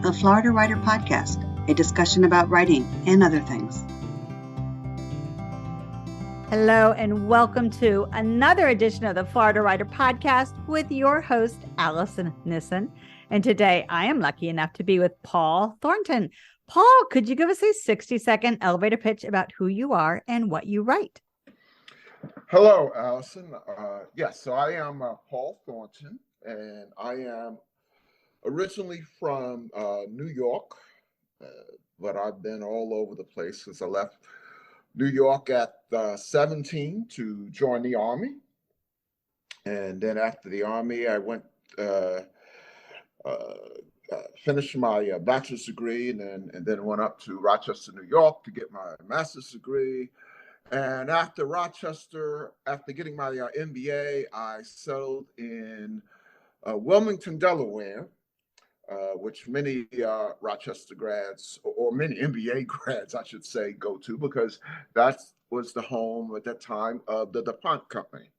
the Florida Writer Podcast, a discussion about writing and other things. Hello, and welcome to another edition of the Florida Writer Podcast with your host, Alison Nissen. And today I am lucky enough to be with Paul Thornton. Paul, could you give us a 60-second elevator pitch about who you are and what you write? Hello, Alison. Yes, so I am Paul Thornton, and I am originally from New York, but I've been all over the place since I left New York at 17 to join the Army. And then after the Army, I went, finished my bachelor's degree, and then went up to Rochester, New York to get my master's degree. And after Rochester, after getting my MBA, I settled in Wilmington, Delaware, which many Rochester grads, or many MBA grads, I should say, go to, because that was the home at that time of the DuPont company.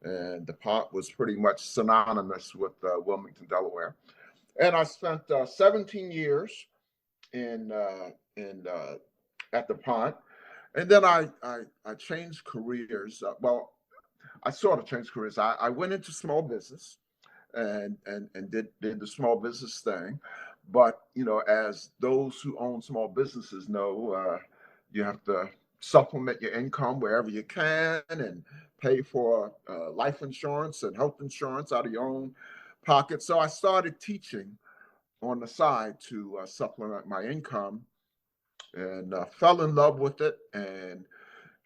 And DuPont was pretty much synonymous with Wilmington, Delaware. And I spent 17 years at DuPont. And then I changed careers. I sort of changed careers. I went into small business and did the small business thing. But, you know, as those who own small businesses know, you have to supplement your income wherever you can and pay for life insurance and health insurance out of your own pocket. So I started teaching on the side to supplement my income. And fell in love with it, and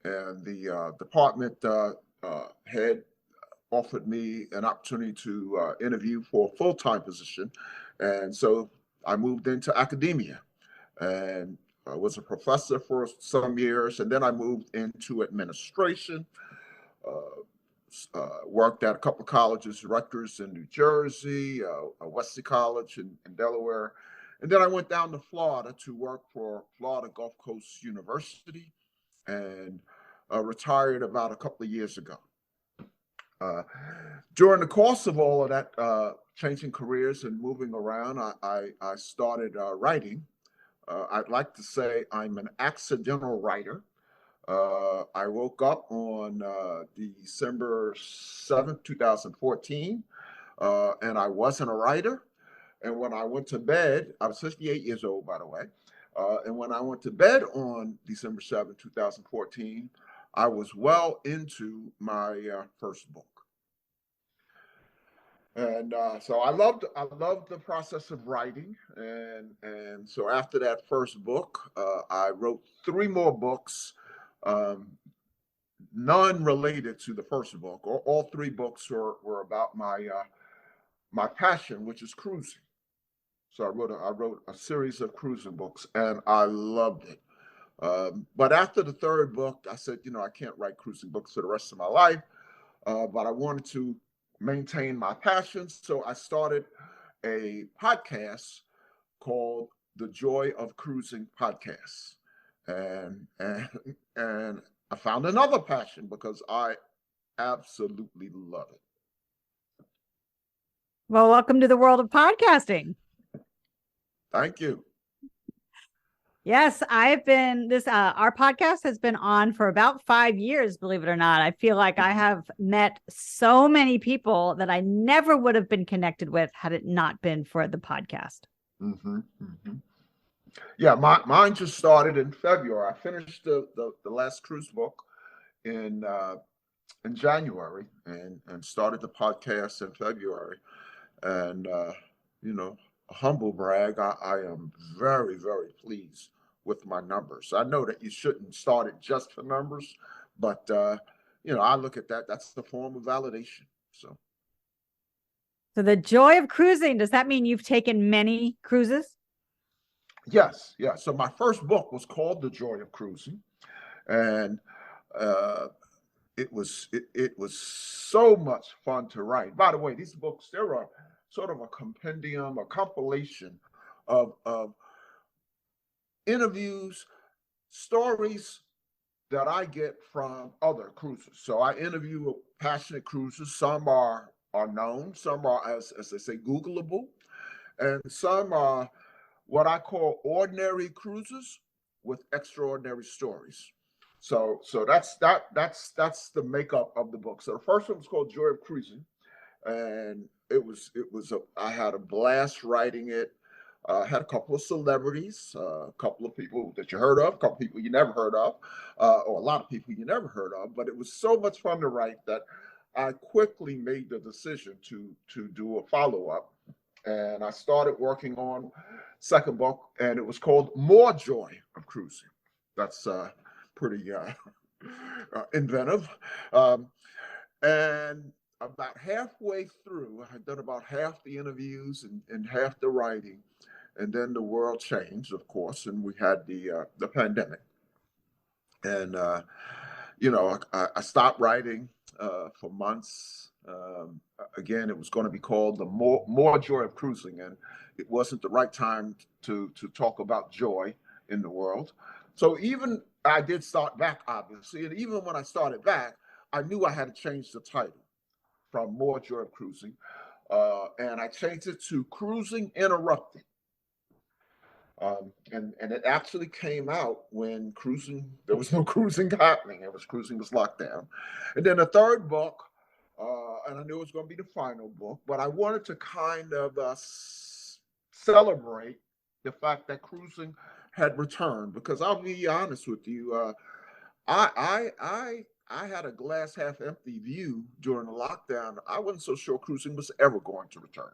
the department head offered me an opportunity to interview for a full-time position, and so I moved into academia, and I was a professor for some years, and then I moved into administration. Worked at a couple of colleges, Rutgers in New Jersey, Wesley College in Delaware. And then I went down to Florida to work for Florida Gulf Coast University, and retired about a couple of years ago. During the course of all of that, changing careers and moving around, I started writing. I'd like to say I'm an accidental writer. I woke up on December 7th, 2014, and I wasn't a writer. And when I went to bed, I was 58 years old, by the way. And when I went to bed on December 7th, 2014, I was well into my first book. And so I loved the process of writing. And so after that first book, I wrote 3 more books, none related to the first book. All 3 books were about my passion, which is cruising. So I wrote a series of cruising books, and I loved it. But after the 3rd book, I said, you know, I can't write cruising books for the rest of my life, but I wanted to maintain my passion. So I started a podcast called the Joy of Cruising Podcast. And I found another passion because I absolutely love it. Well, welcome to the world of podcasting. Thank you. Yes, I've been our podcast has been on for about 5 years, believe it or not. I feel like I have met so many people that I never would have been connected with had it not been for the podcast. Mm-hmm, mm-hmm. Yeah, mine just started in February. I finished the last cruise book in January and started the podcast in February. And you know, a humble brag, I am very, very pleased with my numbers. I know that you shouldn't start it just for numbers, but you know, I look at that's the form of validation. So the Joy of Cruising, does that mean you've taken many cruises? Yes. So my first book was called The Joy of Cruising, and it was so much fun to write. By the way, these books, they're a sort of a compendium, a compilation of interviews, stories that I get from other cruisers. So I interview passionate cruisers. Some are known, some are, as they say, Googleable, and some are what I call ordinary cruises with extraordinary stories. So that's the makeup of the book. So the first one was called Joy of Cruising, and I had a blast writing it. Had a couple of celebrities, a couple of people that you heard of, a couple of people you never heard of, or a lot of people you never heard of. But it was so much fun to write that I quickly made the decision to do a follow up, and I started working on second book, and it was called More Joy of Cruising. That's pretty inventive. And about halfway through, I had done about half the interviews and half the writing, and then the world changed, of course, and we had the pandemic. And I stopped writing for months. Again, it was going to be called the More Joy of Cruising, and it wasn't the right time to talk about joy in the world. So even I did start back, obviously, and even when I started back, I knew I had to change the title from More Joy of Cruising, and I changed it to Cruising Interrupted. And it actually came out when there was no cruising happening. Cruising was locked down. And then the third book, and I knew it was going to be the final book, but I wanted to kind of celebrate the fact that cruising had returned. Because I'll be honest with you, I had a glass half empty view during the lockdown. I wasn't so sure cruising was ever going to return,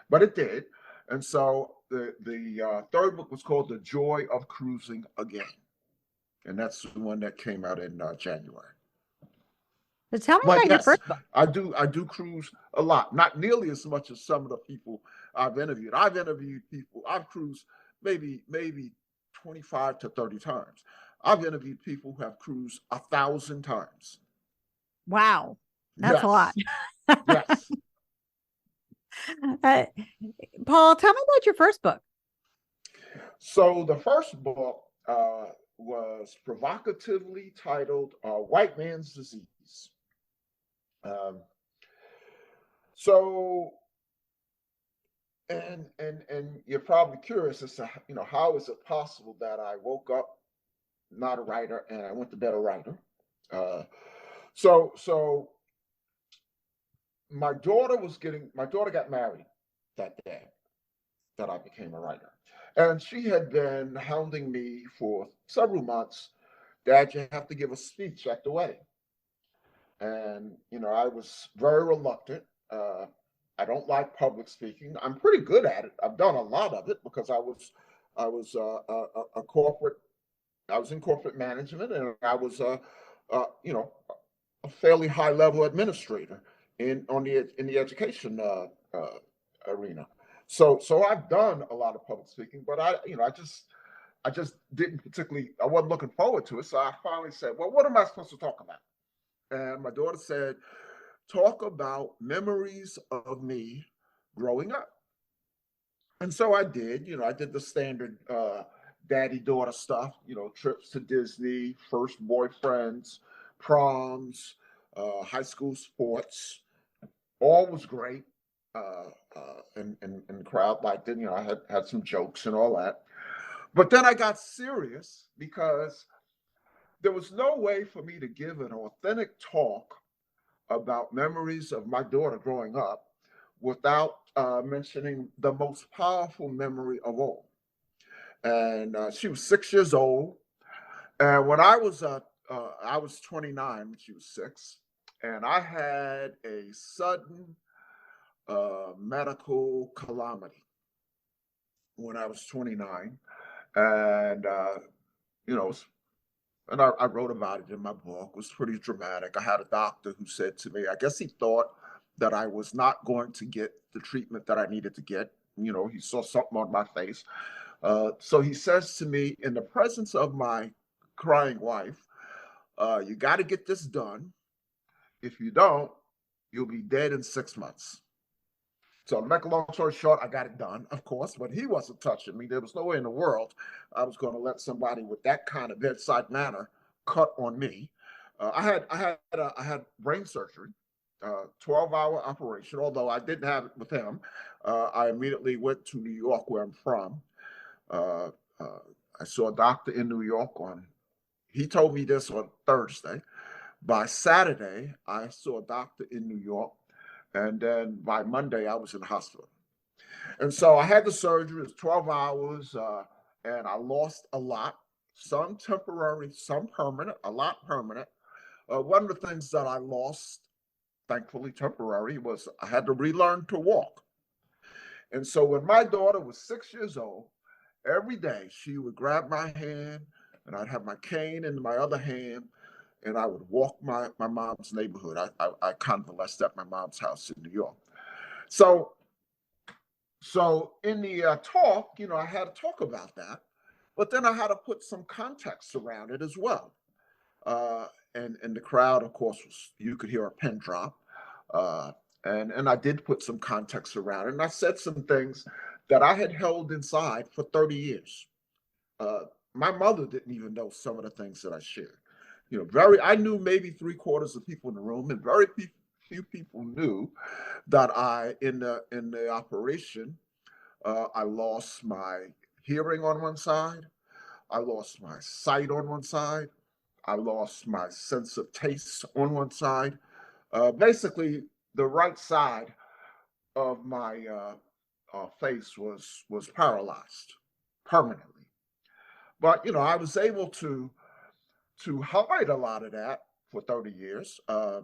but it did. And so the third book was called The Joy of Cruising Again. And that's the one that came out in January. So tell me But about your yes, first book. I do cruise a lot, not nearly as much as some of the people I've interviewed. I've cruised maybe 25 to 30 times. I've interviewed people who have cruised 1,000 times. Wow, that's Yes. a lot. Yes. Paul, tell me about your first book. So the first book was provocatively titled White Man's Disease. And you're probably curious as to, how is it possible that I woke up not a writer and I went to bed a writer? So my daughter got married that day that I became a writer. And she had been hounding me for several months. Dad, you have to give a speech at the wedding. And, I was very reluctant. I don't like public speaking. I'm pretty good at it. I've done a lot of it because I was in corporate management, and I was a fairly high level administrator in the education arena. So I've done a lot of public speaking, but I just didn't particularly. I wasn't looking forward to it. So I finally said, "Well, what am I supposed to talk about?" And my daughter said, "Talk about memories of me growing up." And so I did. I did the standard daddy-daughter stuff. Trips to Disney, first boyfriends, proms, high school sports. All was great. And the crowd liked it. I had some jokes and all that. But then I got serious because there was no way for me to give an authentic talk about memories of my daughter growing up without mentioning the most powerful memory of all. And she was 6 years old. And when I was 29 when she was 6, and I had a sudden medical calamity when I was 29. And, and I wrote about it in my book. It was pretty dramatic. I had a doctor who said to me, I guess he thought that I was not going to get the treatment that I needed to get. He saw something on my face. So he says to me, in the presence of my crying wife, you got to get this done. If you don't, you'll be dead in 6 months. So to make a long story short, I got it done, of course, but he wasn't touching me. There was no way in the world I was going to let somebody with that kind of bedside manner cut on me. I had brain surgery, 12-hour operation. Although I didn't have it with him, I immediately went to New York, where I'm from. Uh, I saw a doctor in New York he told me this on Thursday. By Saturday, I saw a doctor in New York. And then by Monday, I was in the hospital. And so I had the surgery. It was 12 hours, and I lost a lot, some temporary, some permanent, a lot permanent. One of the things that I lost, thankfully temporary, was I had to relearn to walk. And so when my daughter was 6 years old, every day she would grab my hand, and I'd have my cane in my other hand, and I would walk my mom's neighborhood. I convalesced at my mom's house in New York. So in the talk, I had to talk about that, but then I had to put some context around it as well. And the crowd, of course, you could hear a pin drop. And I did put some context around it. And I said some things that I had held inside for 30 years. My mother didn't even know some of the things that I shared. I knew maybe 3/4 of people in the room, and very few people knew that in the operation, I lost my hearing on one side. I lost my sight on one side. I lost my sense of taste on one side. Basically, the right side of my face was paralyzed permanently. But I was able to hide a lot of that for 30 years. There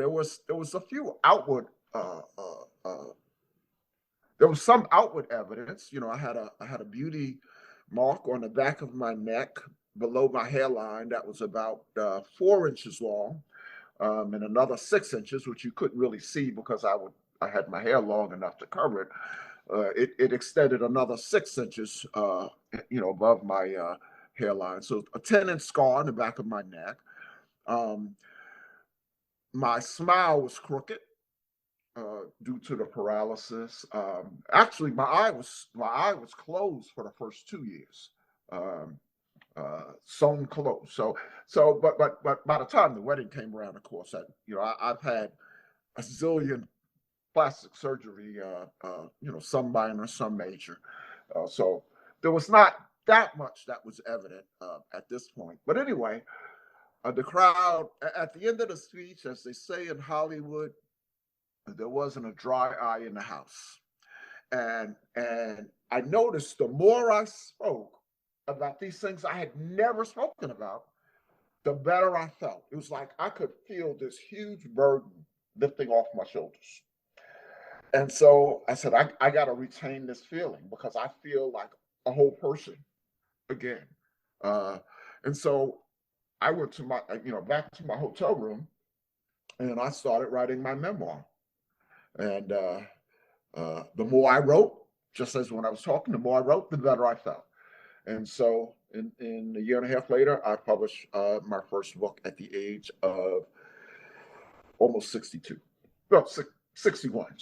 was a few outward. There was some outward evidence. I had a beauty mark on the back of my neck below my hairline that was about 4 inches long, and another 6 inches, which you couldn't really see because I had my hair long enough to cover it. It extended another 6 inches, above my hairline. So a 10-inch scar on the back of my neck. My smile was crooked due to the paralysis. Actually, my eye was closed for the first 2 years, sewn closed. But by the time the wedding came around, of course, I've had a zillion plastic surgery, some minor, some major. So there was not that much that was evident at this point. But anyway, the crowd at the end of the speech, as they say in Hollywood, there wasn't a dry eye in the house. And I noticed the more I spoke about these things I had never spoken about, the better I felt. It was like I could feel this huge burden lifting off my shoulders. And so I said, I got to retain this feeling because I feel like a whole person again. And so I went to back to my hotel room, and I started writing my memoir. And the more I wrote, just as when I was talking, the more I wrote, the better I felt. And so in a year and a half later, I published my first book at the age of almost 62. Well, 61.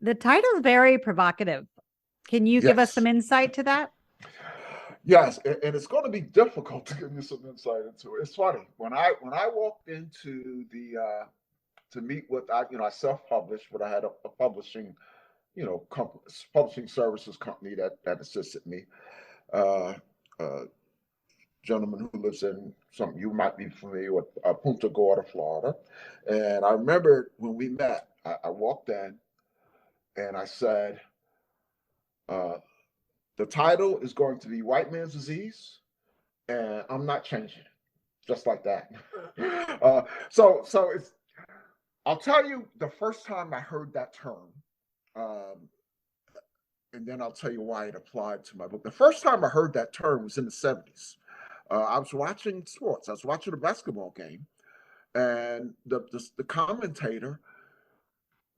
The title is very provocative. Can you give us some insight to that? Yes, and it's going to be difficult to give you some insight into it. It's funny. When I walked into to meet with, I self-published, but I had a publishing, publishing services company that assisted me. Gentleman who lives in something you might be familiar with, Punta Gorda, Florida. And I remember when we met, I walked in and I said, the title is going to be White Man's Disease, and I'm not changing it. Just like that. So it's, I'll tell you the first time I heard that term, and then I'll tell you why it applied to my book. The first time I heard that term was in the 70s. I was watching sports. I was watching a basketball game, and the commentator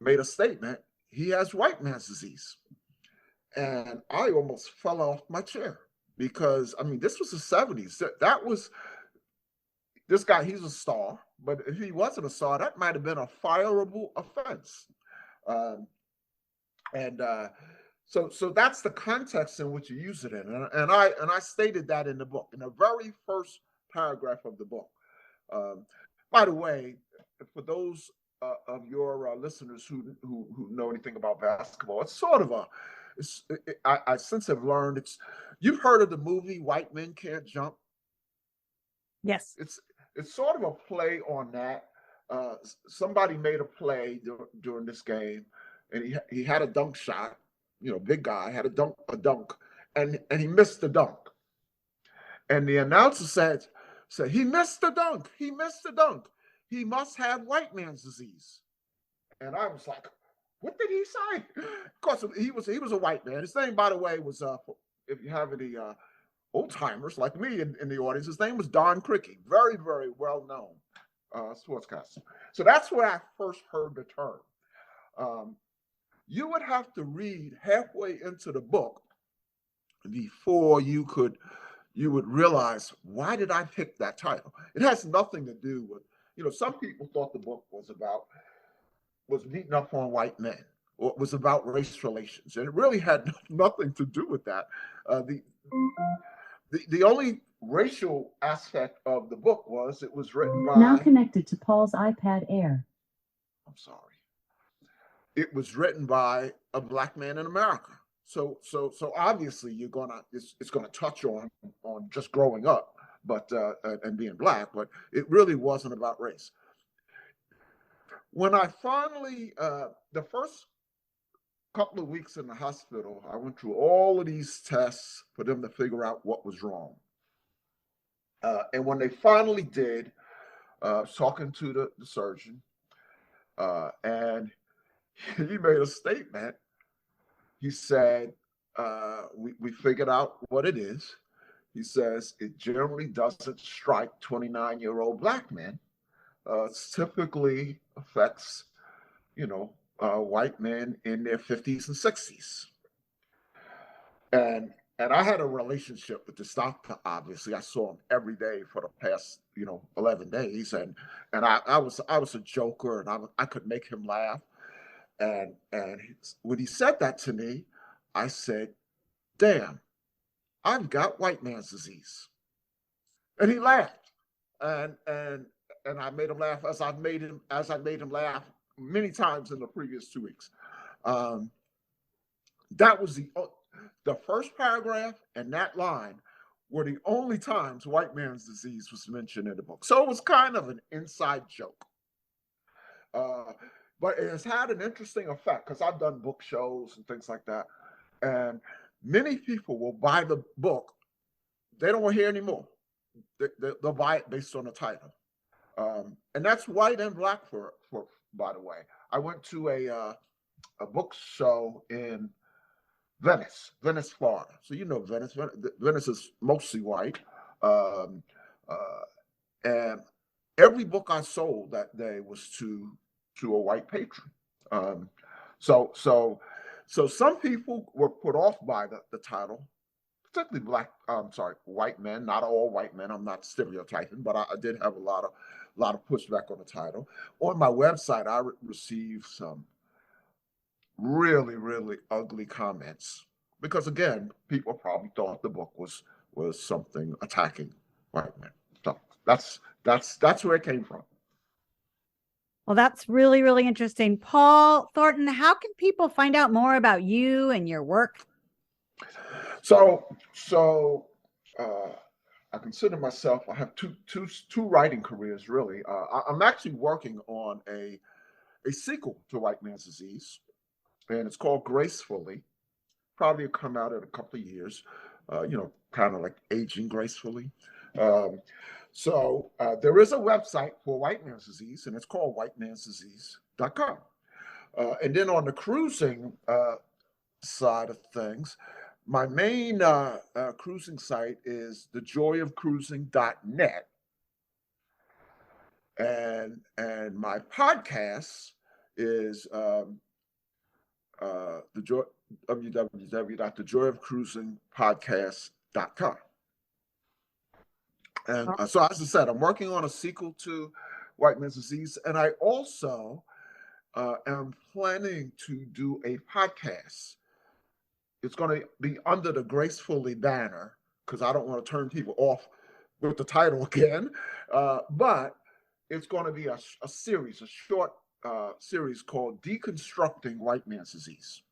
made a statement. He has white man's disease. And I almost fell off my chair because, this was the 70s. That was, this guy, he's a star, but if he wasn't a star, that might have been a fireable offense. So that's the context in which you use it in. And I stated that in the book, in the very first paragraph of the book. By the way, for those of your listeners who know anything about basketball, it's sort of I since have learned you've heard of the movie White Men Can't Jump? Yes. It's sort of a play on that. Somebody made a play during this game, and he had a dunk shot. Big guy had a dunk, and he missed the dunk. And the announcer said he missed the dunk. He missed the dunk. He must have white man's disease. And I was like, what did he say? Of course, he was a white man. His name, by the way, was if you have any old timers like me in the audience, his name was Don Criqui, very, very well known sportscaster. So that's where I first heard the term. You would have to read halfway into the book before you would realize, why did I pick that title? It has nothing to do with, some people thought the book was beating up on white men, or it was about race relations, and it really had nothing to do with that. The only racial aspect of the book was it was written by... Now connected to Paul's iPad Air. I'm sorry. It was written by a Black man in America. So obviously it's gonna touch on just growing up, but and being Black, but it really wasn't about race. When I finally, the first couple of weeks in the hospital, I went through all of these tests for them to figure out what was wrong. And when they finally did, talking to the surgeon, and he made a statement. He said, we figured out what it is. He says it generally doesn't strike 29-year-old Black men. It typically affects, white men in their 50s and 60s. And I had a relationship with this doctor. Obviously, I saw him every day for the past, 11 days, and I was a joker, and I could make him laugh. And when he said that to me, I said, "Damn, I've got white man's disease." And he laughed, and I made him laugh as I made him laugh many times in the previous 2 weeks. That was the first paragraph and that line were the only times white man's disease was mentioned in the book. So it was kind of an inside joke. But it has had an interesting effect because I've done book shows and things like that. And many people will buy the book. They don't want to hear anymore. They'll buy it based on the title. And that's white and Black for by the way. I went to a book show in Venice, Florida. So Venice. Venice is mostly white. And every book I sold that day was to a white patron. So some people were put off by the title, particularly white men. Not all white men. I'm not stereotyping, but I did have a lot of pushback on the title. On my website, I received some really, really ugly comments because, again, people probably thought the book was something attacking white men. So that's where it came from. Well, that's really, really interesting. Paul Thornton, how can people find out more about you and your work? So I consider myself, I have two writing careers, really. I'm actually working on a sequel to White Man's Disease, and it's called Gracefully. Probably will come out in a couple of years, kind of like aging gracefully. So there is a website for White Man's Disease, and it's called whitemansdisease.com. And then on the cruising side of things, my main cruising site is the Joy of Cruising.net. And my podcast is www.thejoyofcruisingpodcast.com. And so, as I said, I'm working on a sequel to White Man's Disease, and I also am planning to do a podcast. It's going to be under the Gracefully banner because I don't want to turn people off with the title again. But it's going to be a series, a short series called Deconstructing White Man's Disease.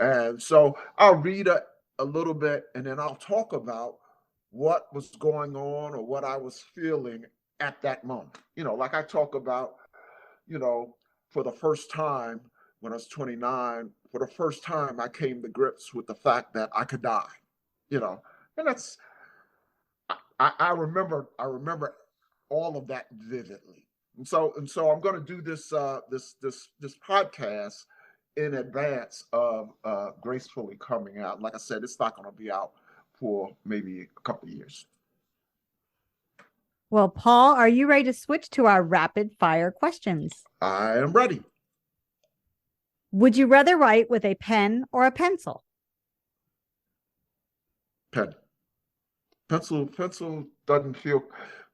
And so I'll read a little bit, and then I'll talk about what was going on or what I was feeling at that moment. Like I talk about, for the first time when I was 29, for the first time I came to grips with the fact that I could die, and that's, I remember all of that vividly. And so I'm going to do this podcast in advance of gracefully coming out. Like I said, it's not going to be out for maybe a couple of years. Well, Paul, are you ready to switch to our rapid fire questions? I am ready. Would you rather write with a pen or a pencil? Pen. Pencil doesn't feel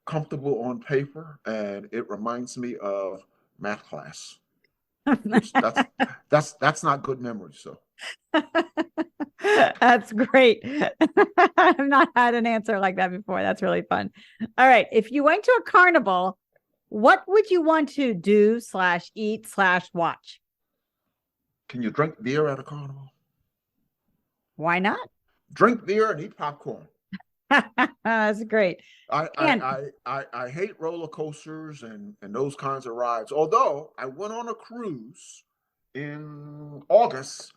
comfortable on paper, and it reminds me of math class. That's not good memory. So that's great. I've not had an answer like that before. That's really fun. All right. If you went to a carnival, what would you want to do / eat / watch? Can you drink beer at a carnival? Why not? Drink beer and eat popcorn. That's great. I hate roller coasters and those kinds of rides. Although I went on a cruise in August,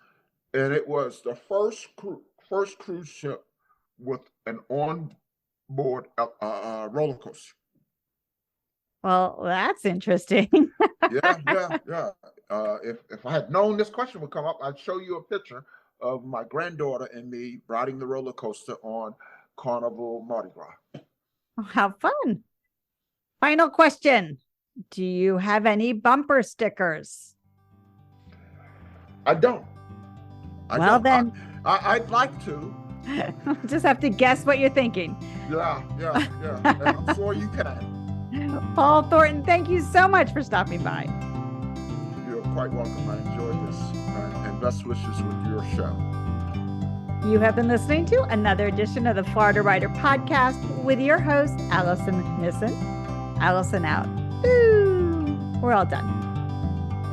and it was the first cruise ship with an onboard roller coaster. Well, that's interesting. Yeah. If I had known this question would come up, I'd show you a picture of my granddaughter and me riding the roller coaster on Carnival Mardi Gras. How fun. Final question. Do you have any bumper stickers? I don't. Then I'd like to. Just have to guess what you're thinking. Yeah. And I'm sure you can. Paul Thornton, thank you so much for stopping by. You're quite welcome. I enjoyed this, and best wishes with your show. You have been listening to another edition of the Florida Writer Podcast with your host, Alison Nissen. Alison out. Boo! We're all done.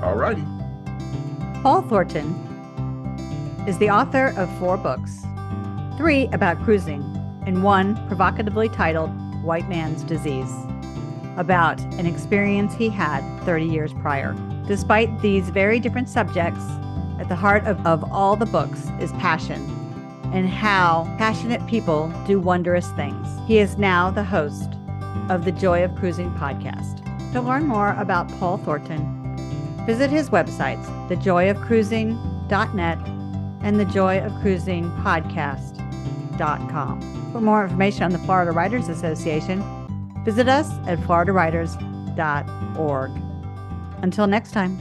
All righty. Paul Thornton is the author of 4 books, 3 about cruising, and 1 provocatively titled White Man's Disease, about an experience he had 30 years prior. Despite these very different subjects, at the heart of all the books is passion, and how passionate people do wondrous things. He is now the host of the Joy of Cruising podcast. To learn more about Paul Thornton, visit his websites, thejoyofcruising.net and thejoyofcruisingpodcast.com. For more information on the Florida Writers Association, visit us at floridawriters.org. Until next time.